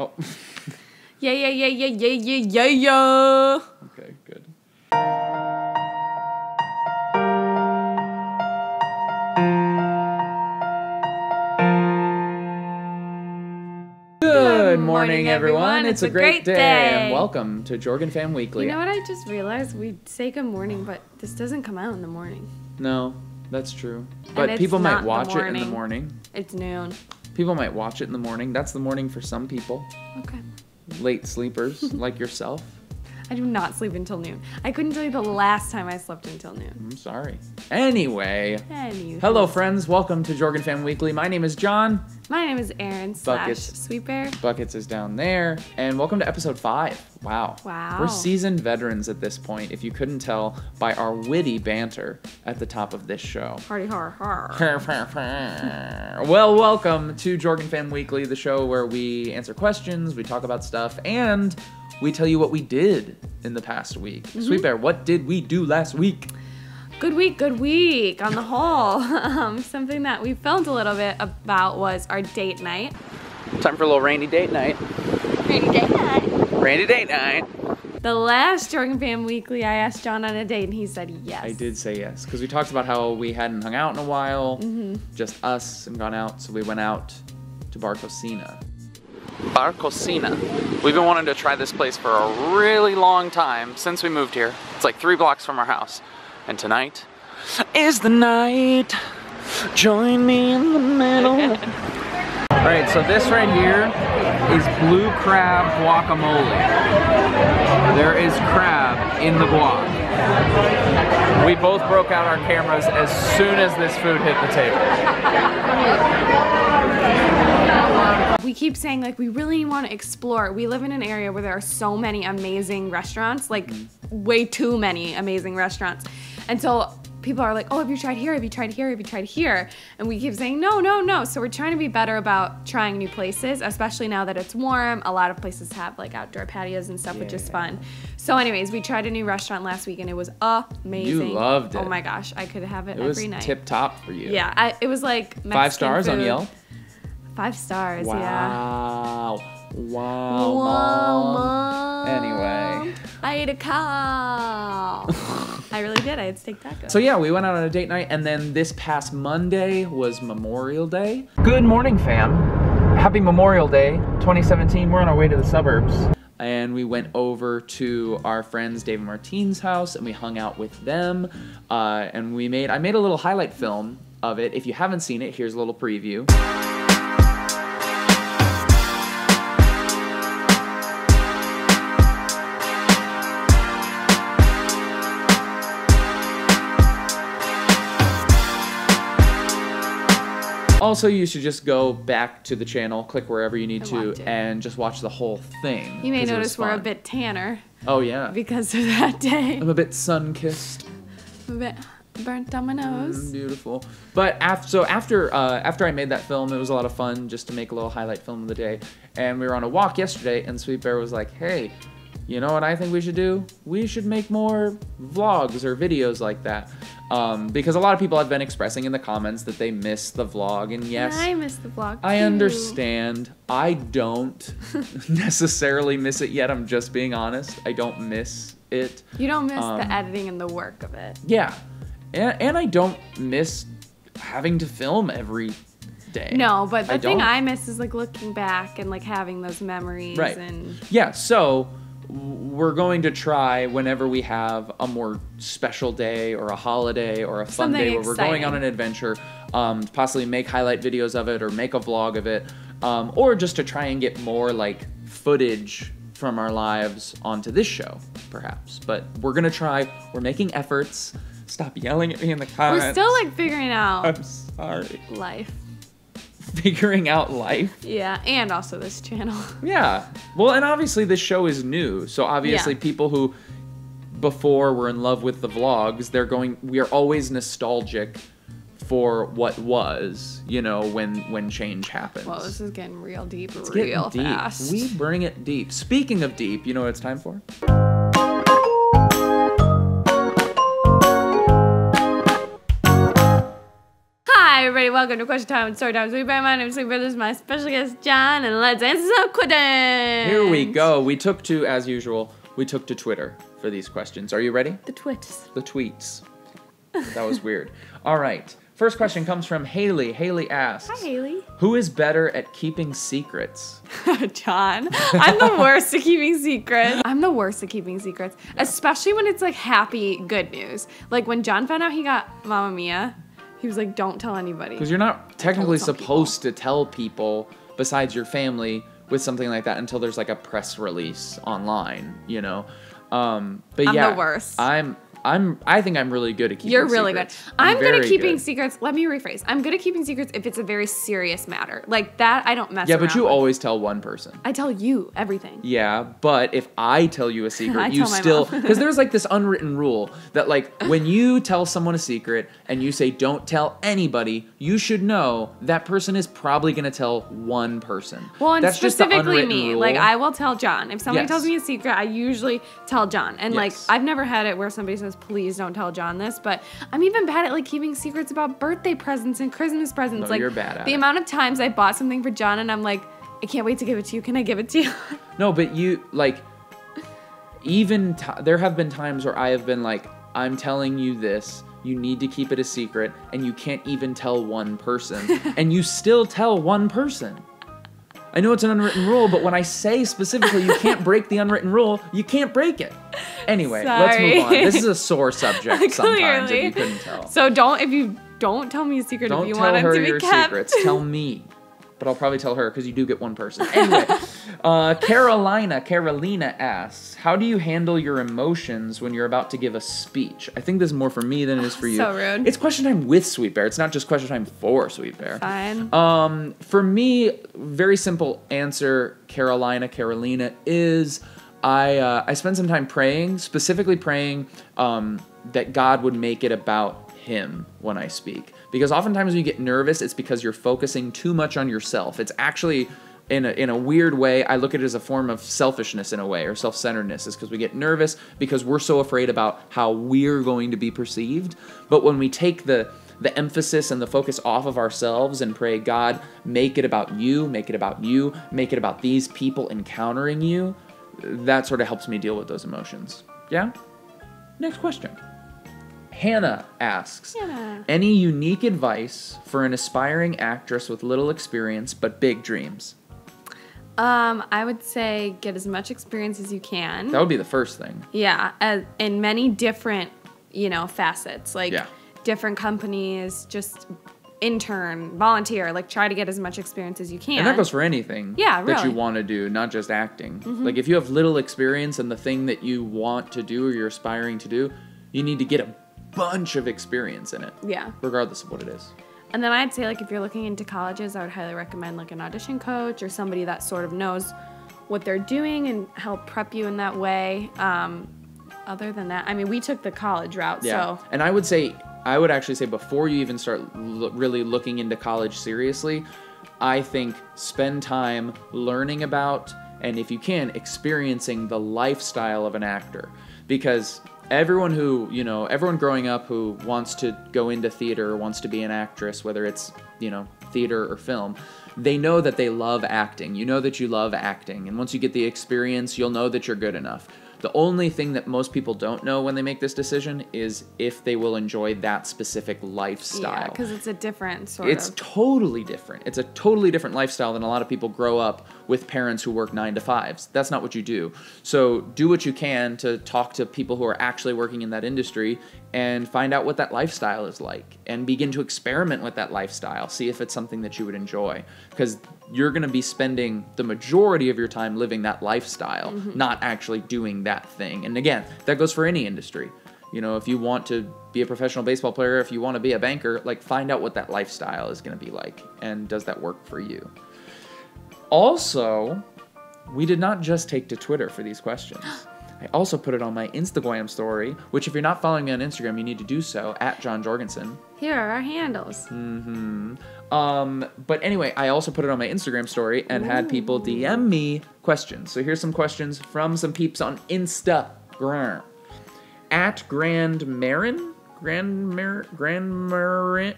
Oh. Yeah, yeah, yeah, yeah, yeah, yeah, yeah, yeah. Okay, good. Good morning, everyone. It's a great day. And welcome to Jorgenfam Weekly. You know what I just realized? We say good morning, but this doesn't come out in the morning. No, that's true. But people might watch it in the morning. It's noon. People might watch it in the morning. That's the morning for some people. Okay. Late sleepers like yourself. I do not sleep until noon. I couldn't tell you the last time I slept until noon. I'm sorry. Anyway. Anywho. Hello, friends. Welcome to Jorgenfam Weekly. My name is Jon. My name is Erin / Sweet Bear. Buckets is down there. And welcome to episode 5. Wow. Wow. We're seasoned veterans at this point, if you couldn't tell by our witty banter at the top of this show. Hardy har har. Well, welcome to Jorgenfam Weekly, the show where we answer questions, we talk about stuff, and we tell you what we did in the past week. Mm-hmm. Sweet Bear, what did we do last week? Good week on the whole. Something that we filmed a little bit about was our date night. Time for a little rainy date night. Rainy date night. Rainy date night. The last Jorgenfam Weekly, I asked Jon on a date and he said yes. I did say yes, because we talked about how we hadn't hung out in a while, just us, and gone out, so we went out to Bar Cocina. Bar Cocina. We've been wanting to try this place for a really long time, since we moved here. It's like 3 blocks from our house. And tonight is the night. Join me in the middle. Alright, so this right here is blue crab guacamole. There is crab in the guac. We both broke out our cameras as soon as this food hit the table. We keep saying, like, we really want to explore. We live in an area where there are so many amazing restaurants, like way too many amazing restaurants. And so people are like, oh, have you tried here? Have you tried here? Have you tried here? And we keep saying, no, no, no. So we're trying to be better about trying new places, especially now that it's warm. A lot of places have like outdoor patios and stuff, which is fun. So anyways, we tried a new restaurant last week and it was amazing. You loved it. Oh my gosh, I could have it every night. It was tip top for you. Yeah, it was like Mexican 5 stars food. On Yelp? 5 stars, wow. Yeah. Wow, Mom. Anyway. I ate a cow. I really did. I had steak tacos. So yeah, we went out on a date night, and then this past Monday was Memorial Day. Good morning, fam. Happy Memorial Day 2017. We're on our way to the suburbs. And we went over to our friends Dave and Martine's house, and we hung out with them. And I made a little highlight film of it. If you haven't seen it, here's a little preview. Also, you should just go back to the channel, click wherever you need to, and just watch the whole thing. You may notice we're a bit tanner. Oh, yeah. Because of that day. I'm a bit sun-kissed. A bit burnt on my nose. Beautiful. But after I made that film, it was a lot of fun just to make a little highlight film of the day. And we were on a walk yesterday, and Sweet Bear was like, hey, you know what I think we should do? We should make more vlogs or videos like that. Because a lot of people have been expressing in the comments that they miss the vlog, and yes, I miss the vlog too. I understand. I don't necessarily miss it yet. I'm just being honest. I don't miss it. You don't miss the editing and the work of it. Yeah. And I don't miss having to film every day. No, but the thing I miss is like looking back and like having those memories. Right. And yeah, so we're going to try whenever we have a more special day or a holiday or a fun day where we're going on an adventure, possibly make highlight videos of it or make a vlog of it, or just to try and get more like footage from our lives onto this show, perhaps. But we're gonna try. We're making efforts. Stop yelling at me in the comments. We're still like figuring out. I'm sorry. Life. Figuring out life. Yeah, and also this channel. Yeah. Well, and obviously this show is new, so obviously people who before were in love with the vlogs, we are always nostalgic for what was, you know, when change happens. Well, this is getting real deep it's real getting deep. fast. We bring it deep. Speaking of deep, you know what it's time for? Hi, everybody. Welcome to Question Time and Story Time. My name is Sweet Bear. This is my special guest, Jon, and let's answer some questions. Here we go. As usual, we took to Twitter for these questions. Are you ready? The twits. The tweets. That was weird. All right. First question comes from Haley. Haley asks, Hi, Haley. Who is better at keeping secrets? Jon. I'm the worst at keeping secrets. Especially when it's like happy, good news. Like when Jon found out he got Mamma Mia, he was like, don't tell anybody. Because you're not technically supposed to tell people besides your family with something like that until there's like a press release online, you know? But I'm yeah, the worst. I think I'm really good at keeping You're really secrets. good. I'm good at keeping good. secrets. Let me rephrase. I'm good at keeping secrets if it's a very serious matter. Like that, I don't mess around. Yeah, but you with. always tell one person. I tell you everything. Yeah, but if I tell you a secret, you tell my still... mom. Because there's like this unwritten rule that like when you tell someone a secret and you say don't tell anybody, you should know that person is probably going to tell one person. Well, and that's specifically just the me. rule. Like I will tell Jon. If somebody Yes. tells me a secret, I usually tell Jon. And like Yes. I've never had it where somebody says, please don't tell Jon this, but I'm even bad at like keeping secrets about birthday presents and Christmas presents. No, like you're bad at the it. amount of times I bought something for Jon and I'm like, I can't wait to give it to you. Can I give it to you? No, but you, like, there have been times where I have been like, I'm telling you this, you need to keep it a secret, and you can't even tell one person, and you still tell one person. I know it's an unwritten rule, but when I say specifically you can't break the unwritten rule, you can't break it. Anyway, let's move on. This is a sore subject sometimes if you couldn't tell. So if you don't tell me a secret if you want it to be kept. Don't tell her your secrets. Tell me. But I'll probably tell her because you do get one person. Anyway, Carolina asks, how do you handle your emotions when you're about to give a speech? I think this is more for me than it is for you. So rude. It's question time with Sweet Bear. It's not just question time for Sweet Bear. Fine. For me, very simple answer, Carolina, is I spend some time praying, specifically praying that God would make it about him when I speak. Because oftentimes when you get nervous, it's because you're focusing too much on yourself. It's actually, in a weird way, I look at it as a form of selfishness in a way, or self-centeredness, is because we get nervous because we're so afraid about how we're going to be perceived. But when we take the emphasis and the focus off of ourselves and pray, God, make it about you, make it about you, make it about these people encountering you, that sort of helps me deal with those emotions. Yeah? Next question. Hannah asks, any unique advice for an aspiring actress with little experience but big dreams? I would say get as much experience as you can. That would be the first thing. Yeah, in many different, facets. Like different companies, just intern, volunteer, like try to get as much experience as you can. And that goes for anything that you want to do, not just acting. Mm-hmm. Like if you have little experience in the thing that you want to do or you're aspiring to do, you need to get a bunch of experience in it. Yeah. Regardless of what it is. And then I'd say, like, if you're looking into colleges, I would highly recommend, like, an audition coach or somebody that sort of knows what they're doing and help prep you in that way. Other than that, I mean, we took the college route, so. And I would actually say before you even start really looking into college seriously, I think spend time learning about, and if you can, experiencing the lifestyle of an actor. Because everyone growing up who wants to go into theater or wants to be an actress, whether it's, theater or film, they know that they love acting. You know that you love acting. And once you get the experience, you'll know that you're good enough. The only thing that most people don't know when they make this decision is if they will enjoy that specific lifestyle. Yeah, because it's a different It's totally different. It's a totally different lifestyle than a lot of people grow up with parents who work 9 to 5s. That's not what you do. So do what you can to talk to people who are actually working in that industry and find out what that lifestyle is like and begin to experiment with that lifestyle. See if it's something that you would enjoy. Because you're going to be spending the majority of your time living that lifestyle, not actually doing that thing. And again, that goes for any industry. If you want to be a professional baseball player, if you want to be a banker, like find out what that lifestyle is going to be like. And does that work for you? Also, we did not just take to Twitter for these questions. I also put it on my Instagram story, which if you're not following me on Instagram, you need to do so, @Jon Jorgenson. Here are our handles. But anyway, I also put it on my Instagram story and had people DM me questions. So here's some questions from some peeps on Instagram. @GrandMarin? Grand Marin. We're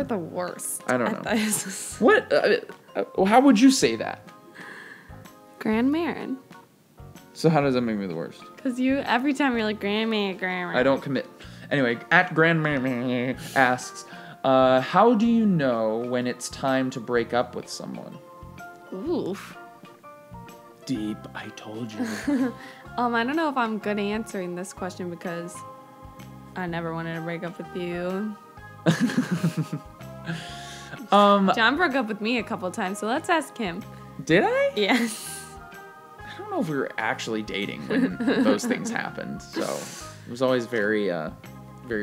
the worst. I don't know. What? How would you say that? Grand Marin. So how does that make me the worst? Because every time you're like, Grand Marin. I don't commit. Anyway, at Grand Marin asks, how do you know when it's time to break up with someone? Oof. Deep, I told you. I don't know if I'm good answering this question because I never wanted to break up with you. John broke up with me a couple times, so let's ask him. Did I? Yes. I don't know if we were actually dating when those things happened, so it was always very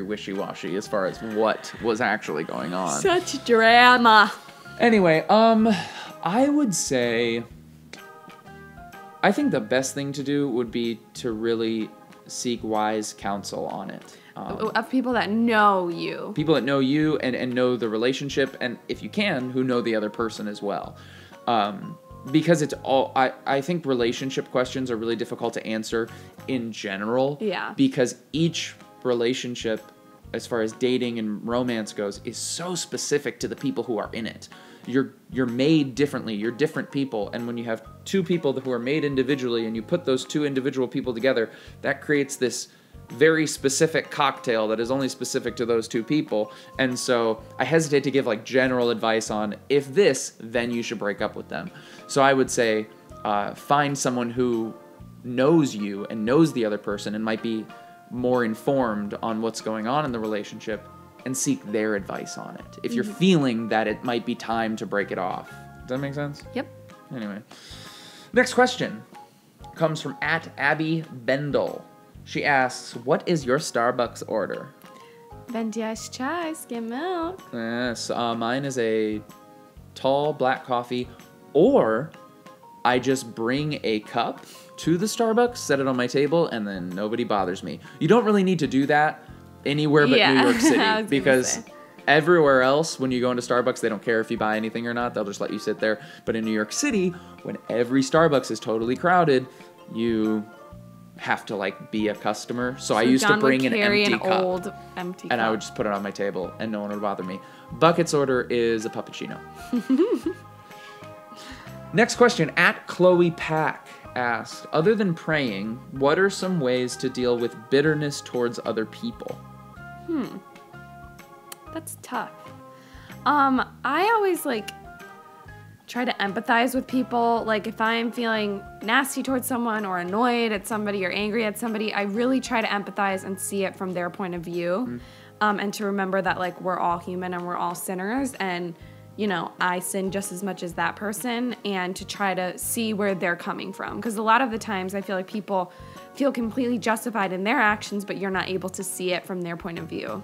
wishy-washy as far as what was actually going on. Such drama. Anyway, I would say, I think the best thing to do would be to really seek wise counsel on it. Of people that know you. People that know you and know the relationship, and if you can, who know the other person as well. Because it's all, I think relationship questions are really difficult to answer in general. Yeah. Because each relationship, as far as dating and romance goes, is so specific to the people who are in it. You're made differently. You're different people. And when you have two people who are made individually and you put those two individual people together, that creates this very specific cocktail that is only specific to those two people. And so I hesitate to give like general advice on if this, then you should break up with them. So I would say find someone who knows you and knows the other person and might be more informed on what's going on in the relationship and seek their advice on it. If you're feeling that it might be time to break it off. Does that make sense? Yep. Anyway. Next question comes from at Abby Bendel. She asks, what is your Starbucks order? Bendia's chai, skim milk. Yes, mine is a tall black coffee, or I just bring a cup to the Starbucks, set it on my table, and then nobody bothers me. You don't really need to do that anywhere but New York City, because everywhere else, when you go into Starbucks, they don't care if you buy anything or not. They'll just let you sit there. But in New York City, when every Starbucks is totally crowded, you have to like be a customer. So I used to bring an empty cup, old empty and cup. I would just put it on my table, and no one would bother me. Bucket's order is a puppuccino. Next question, at Chloe Pack asked, other than praying, what are some ways to deal with bitterness towards other people? That's tough. I always like try to empathize with people. Like if I'm feeling nasty towards someone or annoyed at somebody or angry at somebody, I really try to empathize and see it from their point of view. And to remember that like we're all human and we're all sinners, and you know, I sin just as much as that person, and to try to see where they're coming from. Because a lot of the times I feel like people feel completely justified in their actions, but you're not able to see it from their point of view.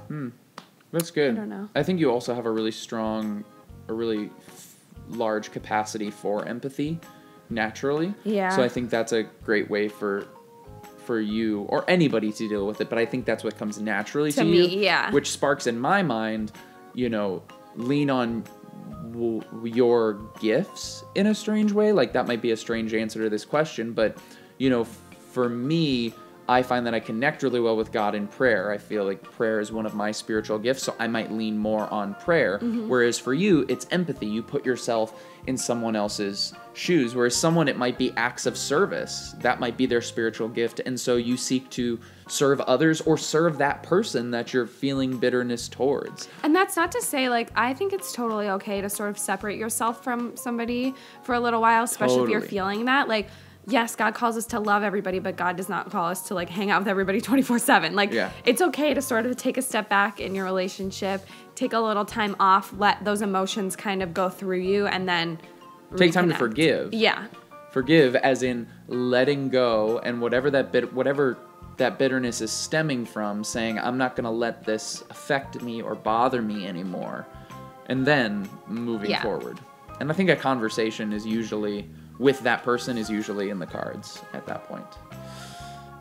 That's good. I don't know. I think you also have a really large capacity for empathy naturally. Yeah. So I think that's a great way for you or anybody to deal with it. But I think that's what comes naturally to me, you. yeah. Which sparks in my mind, you know, lean on your gifts in a strange way. Like that might be a strange answer to this question, but you know, for me, I find that I connect really well with God in prayer. I feel like prayer is one of my spiritual gifts, so I might lean more on prayer. Whereas for you, it's empathy. You put yourself in someone else's shoes. Whereas someone, it might be acts of service. That might be their spiritual gift. And so you seek to serve others or serve that person that you're feeling bitterness towards. And that's not to say, like, I think it's totally okay to sort of separate yourself from somebody for a little while, especially if you're feeling that. Like, yes, God calls us to love everybody, but God does not call us to like hang out with everybody 24/7. Like, it's okay to sort of take a step back in your relationship, take a little time off, let those emotions kind of go through you, and then take time to forgive. Yeah. Forgive as in letting go, and whatever that bitterness is stemming from, saying, I'm not going to let this affect me or bother me anymore, and then moving forward. And I think a conversation is usually with that person is usually in the cards at that point.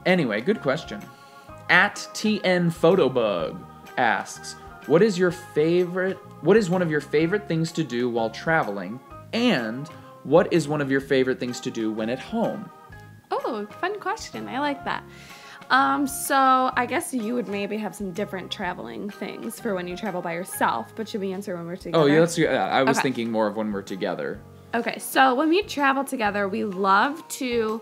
Anyway, good question. At TN Photobug asks, what is one of your favorite things to do while traveling, and what is one of your favorite things to do when at home? Oh, fun question. I like that. So I guess you would maybe have some different traveling things for when you travel by yourself, but should we answer when we're together? Oh, yeah, I was thinking more of when we're together. Okay, so when we travel together, we love to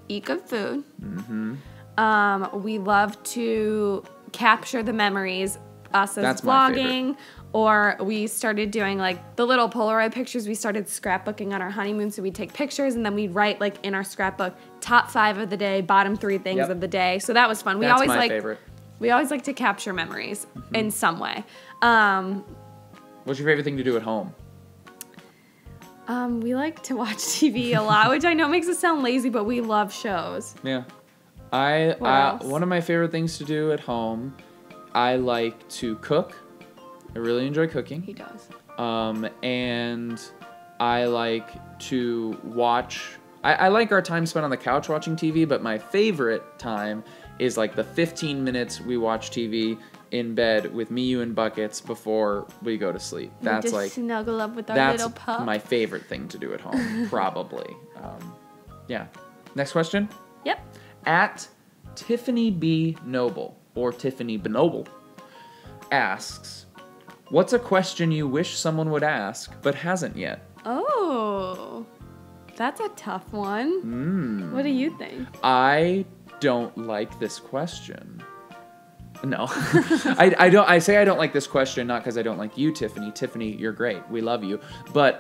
eat good food. Mm-hmm. We love to capture the memories, us as That's my favorite. vlogging, or we started doing like the little Polaroid pictures. We started scrapbooking on our honeymoon, so we'd take pictures and then we'd write like in our scrapbook top 5 of the day, bottom 3 things of the day. So that was fun. That's my favorite. We always like to capture memories in some way. What's your favorite thing to do at home? We like to watch TV a lot, which I know makes us sound lazy, but we love shows. Yeah. What else? One of my favorite things to do at home, I like to cook. I really enjoy cooking. He does. And I like to watch. I like our time spent on the couch watching TV, but my favorite time is like the 15 minutes we watch TV in bed with me, you, and Buckets before we go to sleep. That's just like snuggle up with our little pup. That's my favorite thing to do at home, probably. Yeah. Next question. Yep. At Tiffany Be Noble, or Tiffany Be Noble, asks, what's a question you wish someone would ask but hasn't yet? Oh, that's a tough one. What do you think? I don't like this question. No, I don't. I say I don't like this question not because I don't like you, Tiffany. Tiffany, you're great. We love you. But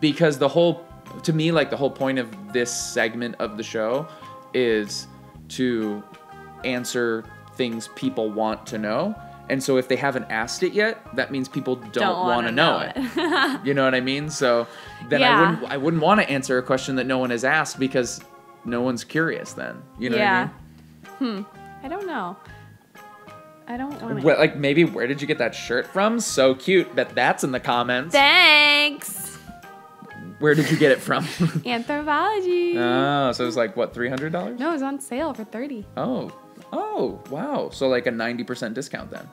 because the whole point of this segment of the show is to answer things people want to know. And so if they haven't asked it yet, that means people don't want to know it. You know what I mean? So then I wouldn't want to answer a question that no one has asked because no one's curious then. You know what I mean? I don't know. I don't want to. Well, like maybe where did you get that shirt from? So cute. Bet that's in the comments. Thanks. Where did you get it from? Anthropologie. Oh, so it was like what, $300? No, it was on sale for $30. Oh, wow. So like a 90% discount then.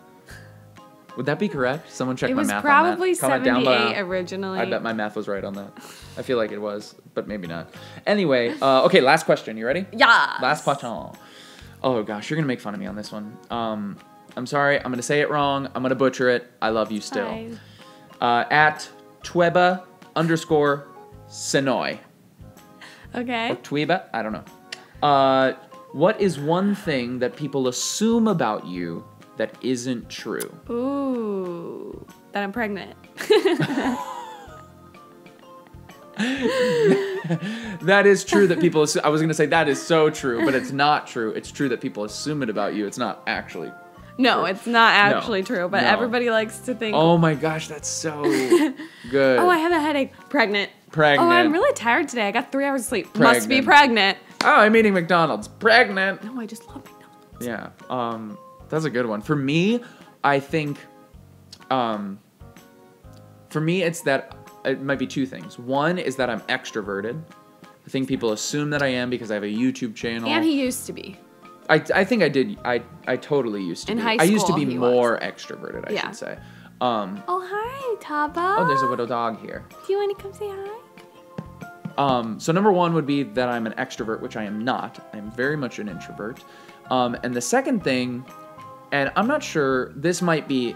Would that be correct? Someone check my math on that. It was probably Comment down below. $78 originally. I bet my math was right on that. I feel like it was, but maybe not. Anyway, okay, last question. You ready? Yeah. Last question. Oh gosh, you're gonna make fun of me on this one. I'm sorry. I'm gonna say it wrong. I'm gonna butcher it. I love you still. Fine. At Tweba_Senoy. Okay. Or Tweba? I don't know. What is one thing that people assume about you that isn't true? Ooh, that I'm pregnant. That is true that people assume. I was going to say that is so true, but it's not true. It's true that people assume it about you. It's not actually No, true. it's not actually true, but everybody likes to think. Oh my gosh, that's so good. Oh, I have a headache. Pregnant. Pregnant. Oh, I'm really tired today. I got 3 hours of sleep. Pregnant. Must be pregnant. Oh, I'm eating McDonald's. Pregnant. No, I just love McDonald's. Yeah. That's a good one. For me, I think, for me, it's that it might be 2 things. One is that I'm extroverted. I think people assume that I am because I have a YouTube channel. And he used to be. I think I did. I totally used to be. High I used to school, be he more extroverted, I should say. Oh, hi, Taba. Oh, there's a little dog here. Do you want to come say hi? So number 1 would be that I'm an extrovert, which I am not. I'm very much an introvert. And the second thing, and I'm not sure, this might be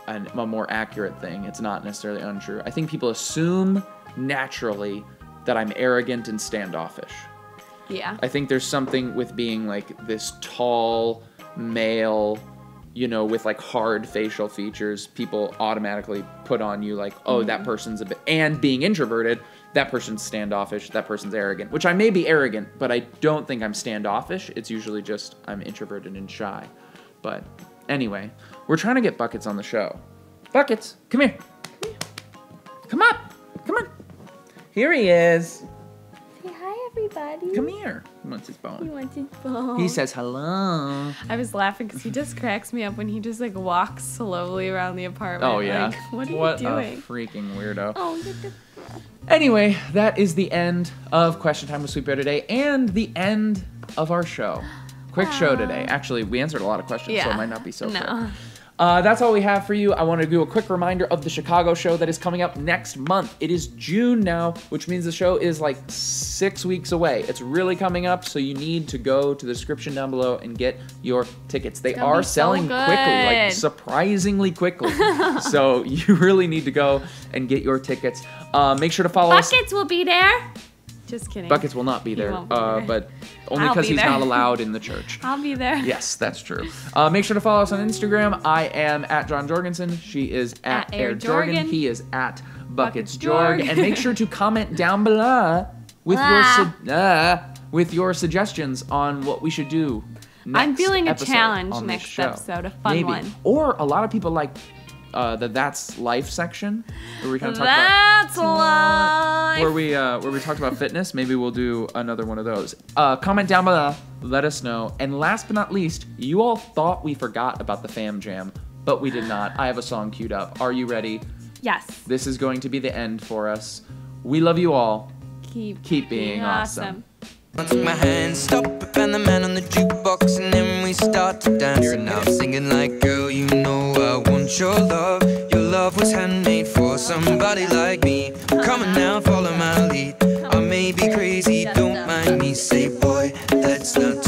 a more accurate thing. It's not necessarily untrue. I think people assume naturally that I'm arrogant and standoffish. Yeah. I think there's something with being like this tall male, you know, with like hard facial features. People automatically put on you like, oh, that person's a bit, and being introverted, that person's standoffish, that person's arrogant, which I may be arrogant, but I don't think I'm standoffish. It's usually just I'm introverted and shy. But anyway, we're trying to get Buckets on the show. Buckets, come here. Come up. Come on. Here he is. Say hi, everybody. Come here. He wants his He bone. wants his bone. He says hello. I was laughing because he just cracks me up when he just like walks slowly around the apartment. Oh, yeah. Like, what are What you doing? a freaking weirdo. Oh, you're the... Anyway, that is the end of Question Time with Sweet Bear today and the end of our show. Quick show today. Actually, we answered a lot of questions, so it might not be so quick. That's all we have for you. I want to do a quick reminder of the Chicago show that is coming up next month. It is June now, which means the show is like 6 weeks away. It's really coming up, so you need to go to the description down below and get your tickets. They are selling quickly, like surprisingly quickly. So you really need to go and get your tickets. Make sure to follow us. Buckets will be there. Just kidding. Buckets will not be there, won't be there. but only because he's not allowed in the church. I'll be there. Yes, that's true. Make sure to follow us on Instagram. I am at Jon Jorgenson. She is at Air Jorgen. He is at Buckets Jorg. And make sure to comment down below with your suggestions on what we should do next I'm feeling a episode challenge on next show. episode, a fun one. Or a lot of people like the That's Life section where we kind of talk That's life. where we talked about fitness. Maybe we'll do another one of those. Comment down below, let us know. And last but not least, you all thought we forgot about the Fam Jam, but we did not. I have a song queued up. Are you ready? Yes. This is going to be the end for us. We love you all. Keep being awesome. I took my hand, stop it, and the man on the jukebox, and then we start to dance. And I'm singing like, girl, you know I want your love. Your love was handmade for somebody like me. Come on now, follow my lead. I may be crazy, don't mind me. Say, boy, let's not